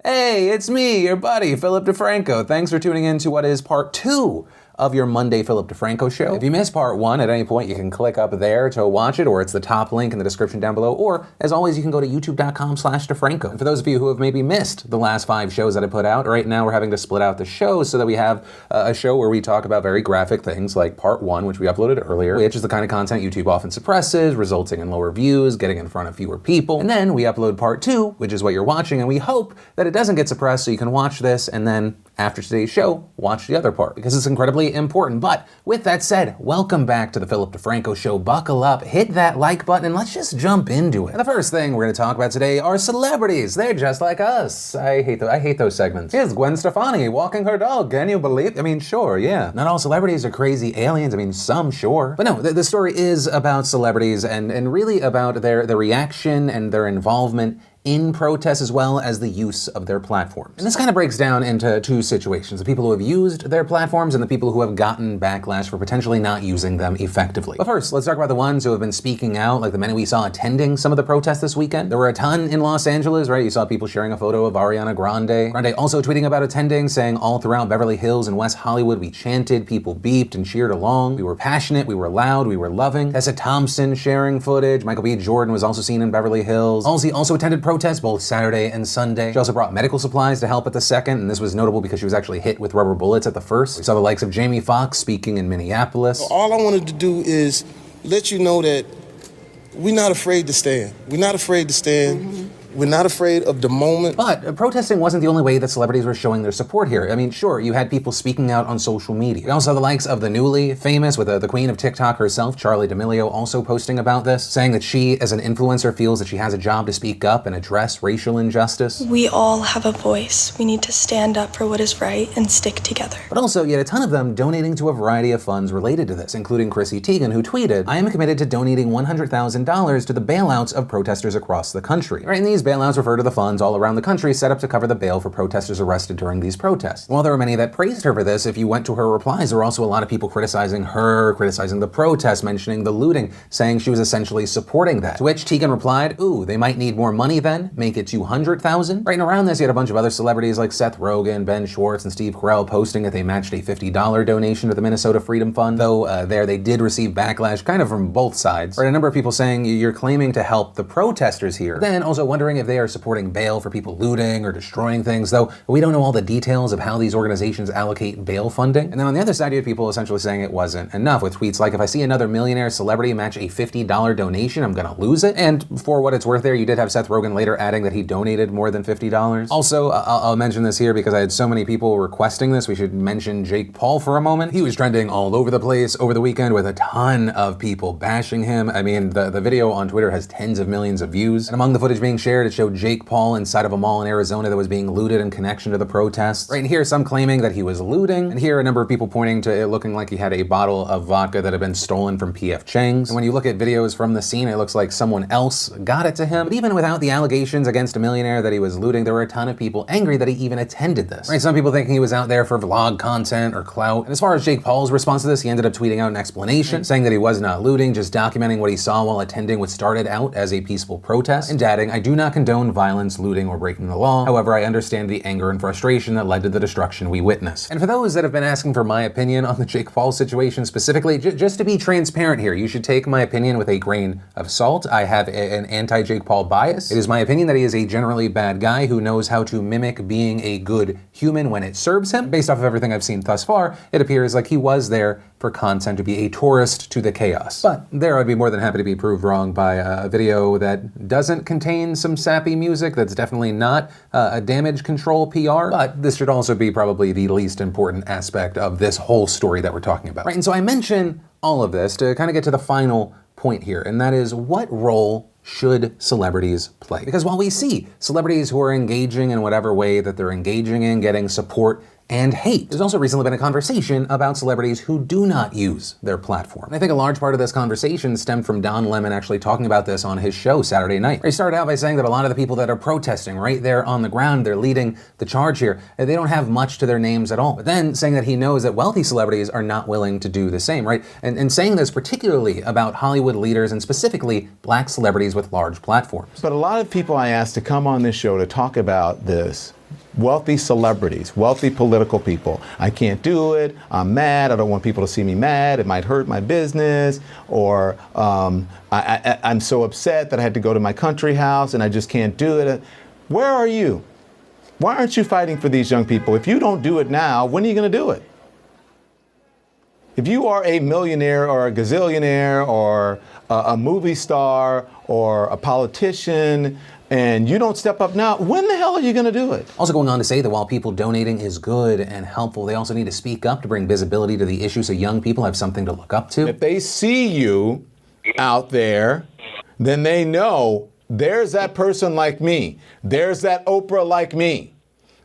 Hey, it's me, your buddy, Philip DeFranco. Thanks for tuning in to what is part 2 of your Monday Philip DeFranco show. If you missed part 1 at any point, you can click up there to watch it, or it's the top link in the description down below, or as always, you can go to youtube.com/DeFranco. And for those of you who have maybe missed the last 5 shows that I put out, right now we're having to split out the shows so that we have a show where we talk about very graphic things like part 1, which we uploaded earlier, which is the kind of content YouTube often suppresses, resulting in lower views, getting in front of fewer people. And then we upload part 2, which is what you're watching, and we hope that it doesn't get suppressed so you can watch this and then after today's show, watch the other part, because it's incredibly important. But with that said, welcome back to the Philip DeFranco Show. Buckle up, hit that like button, and let's just jump into it. And the first thing we're going to talk about today are celebrities. They're just like us. I hate those segments. Here's Gwen Stefani walking her dog. Can you believe? I mean, sure, yeah. Not all celebrities are crazy aliens. I mean, some sure. But no, the story is about celebrities and really about their reaction and their involvement in protests as well as the use of their platforms. And this kind of breaks down into 2 situations: the people who have used their platforms and the people who have gotten backlash for potentially not using them effectively. But first, let's talk about the ones who have been speaking out, like the many we saw attending some of the protests this weekend. There were a ton in Los Angeles, right? You saw people sharing a photo of Ariana Grande. Grande also tweeting about attending, saying all throughout Beverly Hills and West Hollywood, we chanted, people beeped and cheered along. We were passionate, we were loud, we were loving. Tessa Thompson sharing footage. Michael B. Jordan was also seen in Beverly Hills. Halsey also attended protests both Saturday and Sunday. She also brought medical supplies to help at the second, and this was notable because she was actually hit with rubber bullets at the first. We saw the likes of Jamie Foxx speaking in Minneapolis. All I wanted to do is let you know that we're not afraid to stand. We're not afraid to stand. We're not afraid of the moment. But protesting wasn't the only way that celebrities were showing their support here. I mean, sure, you had people speaking out on social media. We also saw the likes of the newly famous, with the queen of TikTok herself, Charli D'Amelio, also posting about this, saying that she, as an influencer, feels that she has a job to speak up and address racial injustice. We all have a voice. We need to stand up for what is right and stick together. But also, you had a ton of them donating to a variety of funds related to this, including Chrissy Teigen, who tweeted, "I am committed to donating $100,000 to the bailouts of protesters across the country." Right, and these bailouts refer to the funds all around the country set up to cover the bail for protesters arrested during these protests. While there were many that praised her for this, if you went to her replies, there were also a lot of people criticizing her, criticizing the protests, mentioning the looting, saying she was essentially supporting that. To which Teigen replied, "Ooh, they might need more money then, make it 200,000. Right, and around this you had a bunch of other celebrities like Seth Rogen, Ben Schwartz, and Steve Carell posting that they matched a $50 donation to the Minnesota Freedom Fund, though there they did receive backlash kind of from both sides. Right, a number of people saying you're claiming to help the protesters here, but then also wondering if they are supporting bail for people looting or destroying things, though we don't know all the details of how these organizations allocate bail funding. And then on the other side, you had people essentially saying it wasn't enough, with tweets like, "If I see another millionaire celebrity match a $50 donation, I'm gonna lose it." And for what it's worth there, you did have Seth Rogen later adding that he donated more than $50. Also, I'll mention this here because I had so many people requesting this, we should mention Jake Paul for a moment. He was trending all over the place over the weekend with a ton of people bashing him. I mean, the video on Twitter has tens of millions of views. And among the footage being shared, it showed Jake Paul inside of a mall in Arizona that was being looted in connection to the protests. Right, and here some claiming that he was looting, and here a number of people pointing to it looking like he had a bottle of vodka that had been stolen from P.F. Chang's. And when you look at videos from the scene, it looks like someone else got it to him. But even without the allegations against a millionaire that he was looting, there were a ton of people angry that he even attended this. Right, some people thinking he was out there for vlog content or clout. And as far as Jake Paul's response to this, he ended up tweeting out an explanation, saying that he was not looting, just documenting what he saw while attending what started out as a peaceful protest, and adding, "I do not condone violence, looting, or breaking the law. However, I understand the anger and frustration that led to the destruction we witnessed." And for those that have been asking for my opinion on the Jake Paul situation specifically, just to be transparent here, you should take my opinion with a grain of salt. I have an anti-Jake Paul bias. It is my opinion that he is a generally bad guy who knows how to mimic being a good human when it serves him. Based off of everything I've seen thus far, it appears like he was there for content, to be a tourist to the chaos. But there, I'd be more than happy to be proved wrong by a video that doesn't contain some sappy music, that's definitely not a damage control PR, but this should also be probably the least important aspect of this whole story that we're talking about. Right, and so I mention all of this to kind of get to the final point here, and that is, what role should celebrities play? Because while we see celebrities who are engaging in whatever way that they're engaging in, getting support and hate. There's also recently been a conversation about celebrities who do not use their platform. And I think a large part of this conversation stemmed from Don Lemon actually talking about this on his show Saturday night. He started out by saying that a lot of the people that are protesting right there on the ground, they're leading the charge here, they don't have much to their names at all. But then saying that he knows that wealthy celebrities are not willing to do the same, right? And saying this particularly about Hollywood leaders and specifically black celebrities with large platforms. But a lot of people I asked to come on this show to talk about this wealthy celebrities, wealthy political people. I can't do it. I'm mad. I don't want people to see me mad. It might hurt my business. Or I'm so upset that I had to go to my country house and I just can't do it. Where are you? Why aren't you fighting for these young people? If you don't do it now, when are you going to do it? If you are a millionaire or a gazillionaire or a movie star or a politician and you don't step up now, when the hell are you going to do it? Also going on to say that while people donating is good and helpful, they also need to speak up to bring visibility to the issue so young people have something to look up to. If they see you out there, then they know there's that person like me. There's that Oprah like me.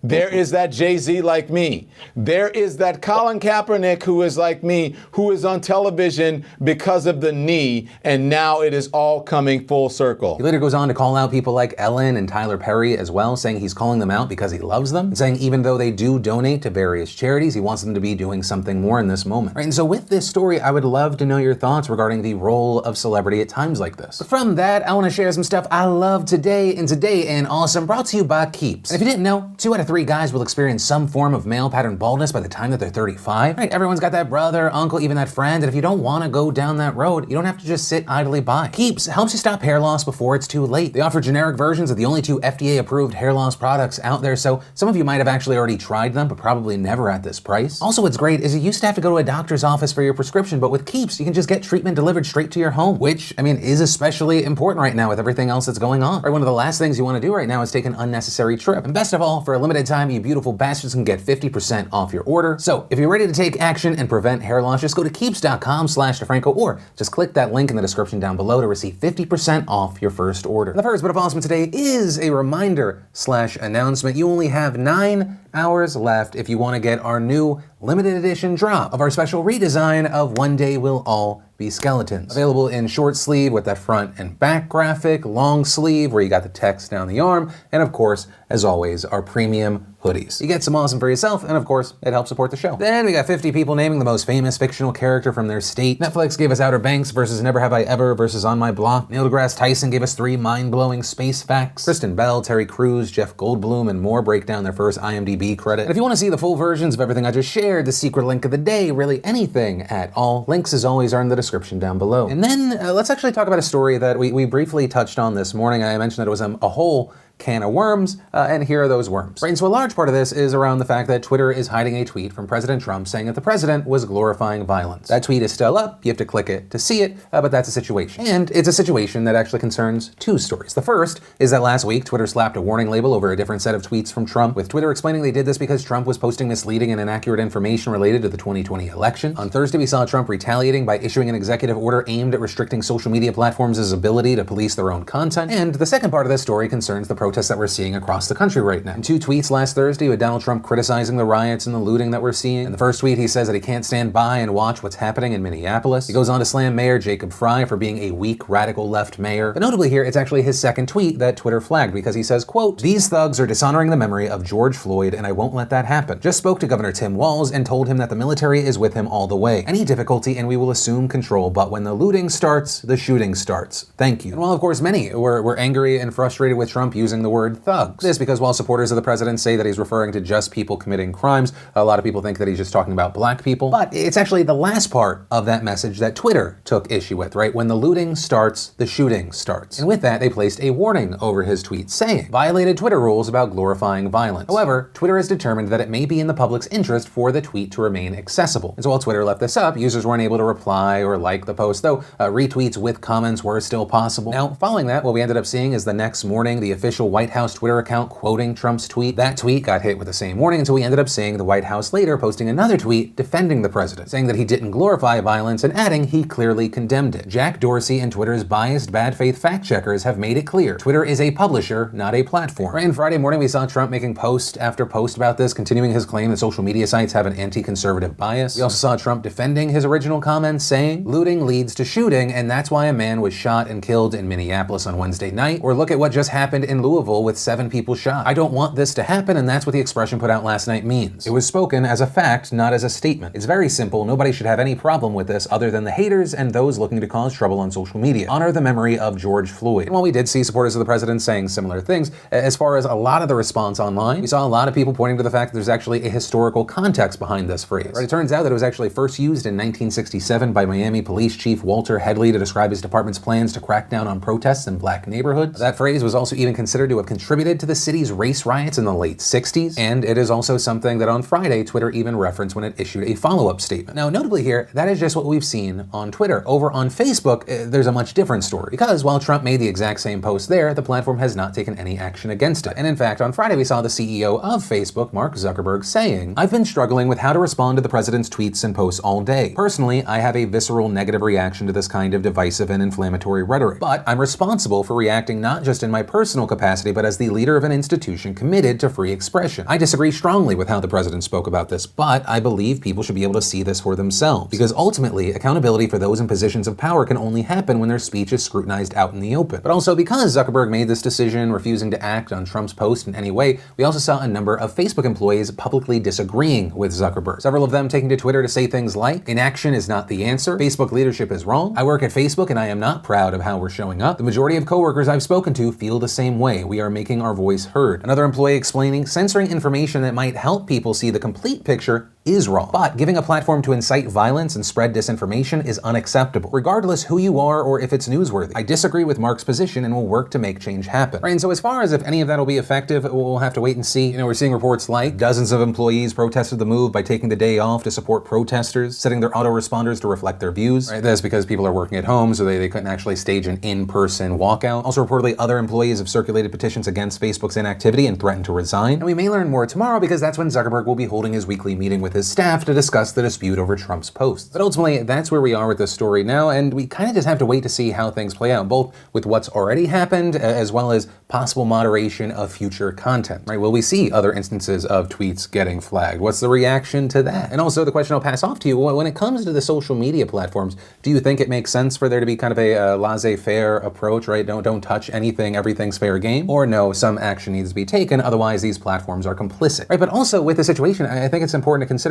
There is that Jay-Z like me. There is that Colin Kaepernick who is like me, who is on television because of the knee, and now it is all coming full circle. He later goes on to call out people like Ellen and Tyler Perry as well, saying he's calling them out because he loves them, and saying even though they do donate to various charities, he wants them to be doing something more in this moment. Right, and so with this story, I would love to know your thoughts regarding the role of celebrity at times like this. But from that, I want to share some stuff I love today and awesome, brought to you by Keeps. And if you didn't know, 2 out of 3 guys will experience some form of male pattern baldness by the time that they're 35. Right? Everyone's got that brother, uncle, even that friend, and if you don't want to go down that road, you don't have to just sit idly by. Keeps helps you stop hair loss before it's too late. They offer generic versions of the only 2 FDA-approved hair loss products out there, so some of you might have actually already tried them, but probably never at this price. Also, what's great is you used to have to go to a doctor's office for your prescription, but with Keeps, you can just get treatment delivered straight to your home, which, I mean, is especially important right now with everything else that's going on. Right, one of the last things you want to do right now is take an unnecessary trip. And best of all, for a limited time, you beautiful bastards can get 50% off your order. So if you're ready to take action and prevent hair loss, just go to keeps.com/DeFranco or just click that link in the description down below to receive 50% off your first order. The first bit of awesome today is a reminder/announcement. You only have 9 hours left if you want to get our new limited edition drop of our special redesign of One Day We'll All Be Skeletons. Available in short sleeve with that front and back graphic, long sleeve where you got the text down the arm, and of course, as always, our premium hoodies. You get some awesome for yourself, and of course, it helps support the show. Then we got 50 people naming the most famous fictional character from their state. Netflix gave us Outer Banks versus Never Have I Ever versus On My Block. Neil deGrasse Tyson gave us 3 mind-blowing space facts. Kristen Bell, Terry Crews, Jeff Goldblum, and more break down their first IMDb credit. And if you want to see the full versions of everything I just shared, the secret link of the day, really anything at all, links as always are in the description down below. And then let's actually talk about a story that we briefly touched on this morning. I mentioned that it was a whole can of worms, and here are those worms. Right, and so a large part of this is around the fact that Twitter is hiding a tweet from President Trump saying that the president was glorifying violence. That tweet is still up, you have to click it to see it, but that's a situation. And it's a situation that actually concerns 2 stories. The first is that last week, Twitter slapped a warning label over a different set of tweets from Trump, with Twitter explaining they did this because Trump was posting misleading and inaccurate information related to the 2020 election. On Thursday, we saw Trump retaliating by issuing an executive order aimed at restricting social media platforms' ability to police their own content. And the second part of this story concerns the protests that we're seeing across the country right now. In 2 tweets last Thursday with Donald Trump criticizing the riots and the looting that we're seeing. In the first tweet, he says that he can't stand by and watch what's happening in Minneapolis. He goes on to slam Mayor Jacob Frey for being a weak, radical left mayor. But notably here, it's actually his second tweet that Twitter flagged because he says, quote, "These thugs are dishonoring the memory of George Floyd and I won't let that happen. Just spoke to Governor Tim Walz and told him that the military is with him all the way. Any difficulty and we will assume control, but when the looting starts, the shooting starts. Thank you." And while of course many were angry and frustrated with Trump using the word thugs, this because while supporters of the president say that he's referring to just people committing crimes, a lot of people think that he's just talking about black people. But it's actually the last part of that message that Twitter took issue with, right? When the looting starts, the shooting starts. And with that, they placed a warning over his tweet saying, violated Twitter rules about glorifying violence. However, Twitter has determined that it may be in the public's interest for the tweet to remain accessible. And so while Twitter left this up, users weren't able to reply or like the post, though retweets with comments were still possible. Now, following that, what we ended up seeing is the next morning, the official White House Twitter account quoting Trump's tweet. That tweet got hit with the same warning until we ended up seeing the White House later posting another tweet defending the president, saying that he didn't glorify violence and adding he clearly condemned it. Jack Dorsey and Twitter's biased bad faith fact checkers have made it clear Twitter is a publisher, not a platform. Right, and Friday morning we saw Trump making post after post about this, continuing his claim that social media sites have an anti-conservative bias. We also saw Trump defending his original comments, saying looting leads to shooting and that's why a man was shot and killed in Minneapolis on Wednesday night. Or look at what just happened in Louisville Louisville with 7 people shot. I don't want this to happen, and that's what the expression put out last night means. It was spoken as a fact, not as a statement. It's very simple. Nobody should have any problem with this other than the haters and those looking to cause trouble on social media. Honor the memory of George Floyd. And while we did see supporters of the president saying similar things, as far as a lot of the response online, we saw a lot of people pointing to the fact that there's actually a historical context behind this phrase. Right? It turns out that it was actually first used in 1967 by Miami Police Chief Walter Headley to describe his department's plans to crack down on protests in black neighborhoods. That phrase was also even considered to have contributed to the city's race riots in the late 60s, and it is also something that on Friday, Twitter even referenced when it issued a follow-up statement. Now, notably here, that is just what we've seen on Twitter. Over on Facebook, there's a much different story, because while Trump made the exact same post there, the platform has not taken any action against it. And in fact, on Friday, we saw the CEO of Facebook, Mark Zuckerberg, saying, "I've been struggling with how to respond to the president's tweets and posts all day. Personally, I have a visceral negative reaction to this kind of divisive and inflammatory rhetoric. But I'm responsible for reacting not just in my personal capacity, but as the leader of an institution committed to free expression. I disagree strongly with how the president spoke about this, but I believe people should be able to see this for themselves. Because ultimately, accountability for those in positions of power can only happen when their speech is scrutinized out in the open." But also because Zuckerberg made this decision, refusing to act on Trump's post in any way, we also saw a number of Facebook employees publicly disagreeing with Zuckerberg. Several of them taking to Twitter to say things like, "Inaction is not the answer. Facebook leadership is wrong. I work at Facebook and I am not proud of how we're showing up. The majority of coworkers I've spoken to feel the same way. We are making our voice heard." Another employee explaining, "Censoring information that might help people see the complete picture is wrong. But giving a platform to incite violence and spread disinformation is unacceptable, regardless who you are or if it's newsworthy. I disagree with Mark's position and will work to make change happen." Right, and so as far as if any of that will be effective, we'll have to wait and see. We're seeing reports like dozens of employees protested the move by taking the day off to support protesters, setting their autoresponders to reflect their views. Right, that's because people are working at home, so they couldn't actually stage an in-person walkout. Also reportedly, other employees have circulated petitions against Facebook's inactivity and threatened to resign. And we may learn more tomorrow because that's when Zuckerberg will be holding his weekly meeting with his staff to discuss the dispute over Trump's posts. But ultimately, that's where we are with this story now, and we kind of just have to wait to see how things play out, both with what's already happened as well as possible moderation of future content. Right? Will we see other instances of tweets getting flagged? What's the reaction to that? And also the question I'll pass off to you, when it comes to the social media platforms, do you think it makes sense for there to be kind of a laissez-faire approach, right? Don't touch anything, everything's fair game? Or no, some action needs to be taken, otherwise these platforms are complicit. Right? But also with the situation, I think it's important to consider,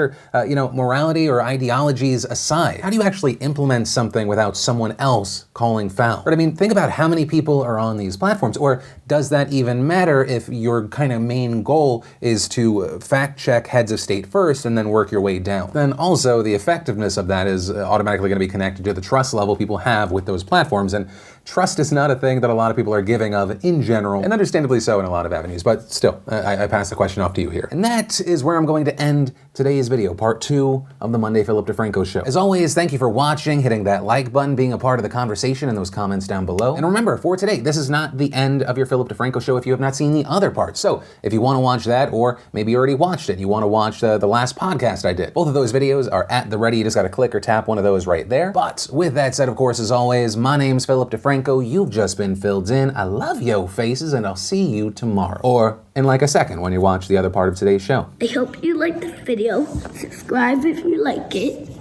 morality or ideologies aside, how do you actually implement something without someone else calling foul? Right? I mean, think about how many people are on these platforms, or does that even matter if your kind of main goal is to fact check heads of state first and then work your way down? Then also the effectiveness of that is automatically going to be connected to the trust level people have with those platforms, and trust is not a thing that a lot of people are giving of in general, and understandably so in a lot of avenues, but still, I pass the question off to you here. And that is where I'm going to end today's video, part 2 of the Monday Philip DeFranco Show. As always, thank you for watching, hitting that like button, being a part of the conversation in those comments down below. And remember, for today, this is not the end of your Philip DeFranco Show if you have not seen the other parts. So if you want to watch that, or maybe you already watched it and you want to watch the last podcast I did, both of those videos are at the ready. You just got to click or tap one of those right there. But with that said, of course, as always, my name's Philip DeFranco. You've just been filled in. I love yo faces, and I'll see you tomorrow. Or in like a second when you watch the other part of today's show. I hope you liked this video. Subscribe if you like it.